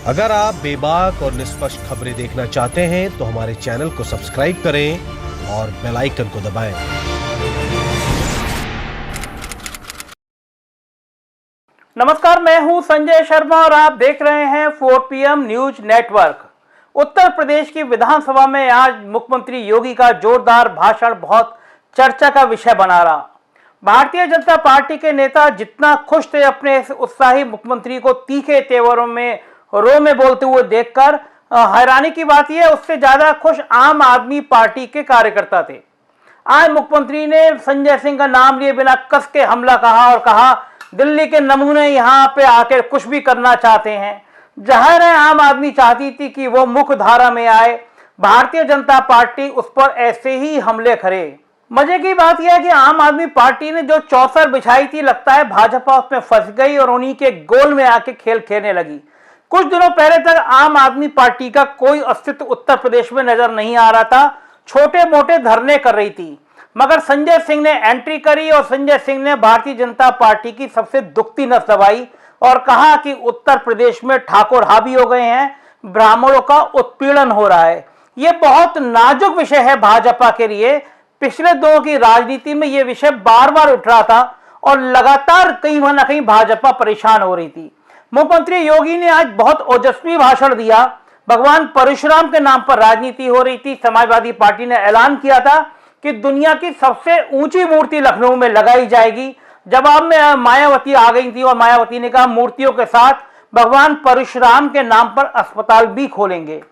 अगर आप बेबाक और निष्पक्ष खबरें देखना चाहते हैं तो हमारे चैनल को सब्सक्राइब करें और बेल आइकन को दबाएं। नमस्कार, मैं हूं संजय शर्मा और आप देख रहे हैं 4 PM news network. Uttar Pradesh की विधानसभा में आज मुख्यमंत्री योगी का जोरदार भाषण बहुत चर्चा का विषय बना रहा। भारतीय जनता पार्टी के नेता जितना खुश थे अपने इस उत्साही मुख्यमंत्री को तीखे तेवरों में रो में बोलते हुए देखकर, हैरानी की बात यह उससे ज्यादा खुश आम आदमी पार्टी के कार्यकर्ता थे। आज मुख्यमंत्री ने संजय सिंह का नाम लिए बिना कस के हमला कहा और कहा दिल्ली के नमूने यहाँ पे आकर कुछ भी करना चाहते हैं। जाहिर है आम आदमी चाहती थी कि वो मुख्य धारा में आए, भारतीय जनता पार्टी उस पर ऐसे ही हमले करे। मजे की बात यह है कि आम आदमी पार्टी ने जो चौसर बिछाई थी, लगता है भाजपा उसमें फंस गई और उन्हीं के गोल में आके खेल खेलने लगी। कुछ दिनों पहले तक आम आदमी पार्टी का कोई अस्तित्व उत्तर प्रदेश में नजर नहीं आ रहा था, छोटे मोटे धरने कर रही थी। मगर संजय सिंह ने एंट्री करी और संजय सिंह ने भारतीय जनता पार्टी की सबसे दुखती नस दबाई और कहा कि उत्तर प्रदेश में ठाकुर हावी हो गए हैं, ब्राह्मणों का उत्पीड़न हो रहा है। यह बहुत नाजुक विषय है भाजपा के लिए। पिछले दिनों की राजनीति में यह विषय बार बार उठ रहा था और लगातार कहीं ना कहीं भाजपा परेशान हो रही थी। मुख्यमंत्री योगी ने आज बहुत ओजस्वी भाषण दिया। भगवान परशुराम के नाम पर राजनीति हो रही थी। समाजवादी पार्टी ने ऐलान किया था कि दुनिया की सबसे ऊंची मूर्ति लखनऊ में लगाई जाएगी। जवाब में मायावती आ गई थी और मायावती ने कहा मूर्तियों के साथ भगवान परशुराम के नाम पर अस्पताल भी खोलेंगे।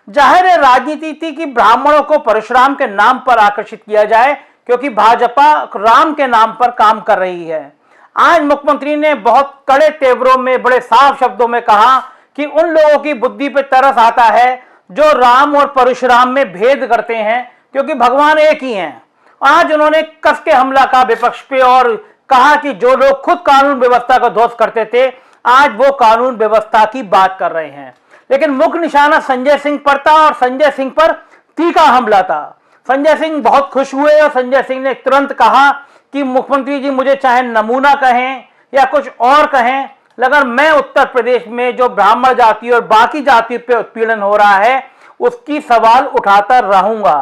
जाहिर है राजनीति थी कि ब्राह्मणों को परशुराम के नाम पर आकर्षित किया जाए, क्योंकि भाजपा राम के नाम पर काम कर रही है। आज मुख्यमंत्री ने बहुत कड़े तेवरों में बड़े साफ शब्दों में कहा कि उन लोगों की बुद्धि पे तरस आता है जो राम और परशुराम में भेद करते हैं, क्योंकि भगवान एक ही हैं। आज उन्होंने कस के हमला का विपक्ष पे और कहा कि जो लोग खुद कानून व्यवस्था को ध्वस्त करते थे, आज वो कानून व्यवस्था की बात कर रहे हैं। लेकिन मुख्य निशाना संजय सिंह पर था और संजय सिंह पर तीखा हमला था। संजय सिंह बहुत खुश हुए और संजय सिंह ने तुरंत कहा कि मुख्यमंत्री जी मुझे चाहे नमूना कहें या कुछ और कहें, मगर मैं उत्तर प्रदेश में जो ब्राह्मण जाति और बाकी जाति पे उत्पीड़न हो रहा है उसकी सवाल उठाता रहूंगा।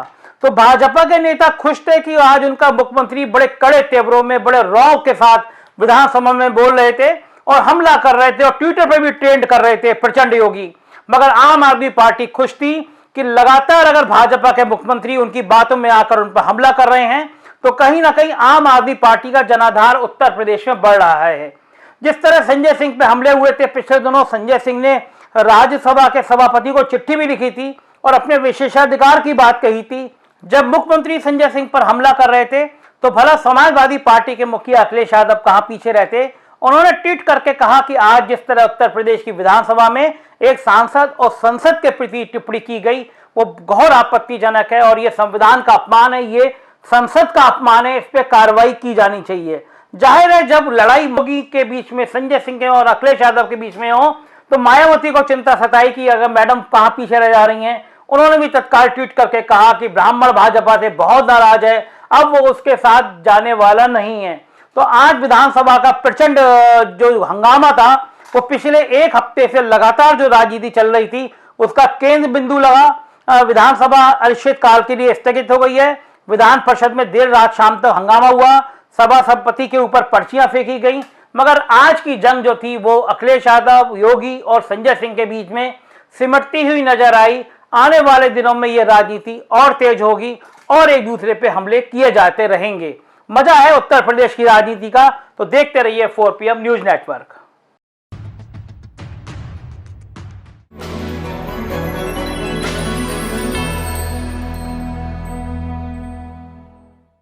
तो भाजपा के नेता खुश थे कि आज उनका मुख्यमंत्री बड़े कड़े तेवरों में बड़े रौब के साथ विधानसभा में बोल रहे थे और हमला कर रहे थे और ट्विटर पर भी ट्रेंड कर रहे थे प्रचंड योगी। मगर आम आदमी पार्टी खुश थी कि लगातार अगर भाजपा के मुख्यमंत्री उनकी बातों में आकर उन पर हमला कर रहे हैं तो कहीं ना कहीं आम आदमी पार्टी का जनाधार उत्तर प्रदेश में बढ़ रहा है। जिस तरह संजय सिंह पे हमले हुए थे पिछले दिनों, संजय सिंह ने राज्यसभा के सभापति को चिट्ठी भी लिखी थी और अपने विशेषाधिकार की बात कही थी। जब मुख्यमंत्री संजय सिंह पर हमला कर रहे थे तो भला समाजवादी पार्टी के मुखिया अखिलेश यादव कहां पीछे रहते। उन्होंने ट्वीट करके कहा कि आज जिस तरह उत्तर प्रदेश की विधानसभा में एक सांसद और संसद के प्रति टिप्पणी की गई वो घोर आपत्तिजनक है और ये संविधान का अपमान है, ये संसद का अपमान है, इस पर कार्रवाई की जानी चाहिए। जाहिर है जब लड़ाई योगी के बीच में, संजय सिंह के और अखिलेश यादव के बीच में हो तो मायावती को चिंता सताई कि अगर मैडम कहां पीछे रह जा रही हैं। उन्होंने भी तत्काल ट्वीट करके कहा कि ब्राह्मण भाजपा से बहुत नाराज है, अब वो उसके साथ जाने वाला नहीं है। तो आज विधानसभा का प्रचंड जो हंगामा था वो पिछले एक हफ्ते से लगातार जो राजनीति चल रही थी उसका केंद्र बिंदु लगा। विधानसभा अनिश्चितकाल के लिए स्थगित हो गई है। विधान परिषद में देर रात शाम तक हंगामा हुआ, सभा सभापति के ऊपर पर्चियां फेंकी गई। मगर आज की जंग जो थी वो अखिलेश यादव, योगी और संजय सिंह के बीच में सिमटती हुई नजर आई। आने वाले दिनों में ये राजनीति और तेज होगी और एक दूसरे पे हमले किए जाते रहेंगे। मजा है उत्तर प्रदेश की राजनीति का, तो देखते रहिए 4 PM न्यूज नेटवर्क।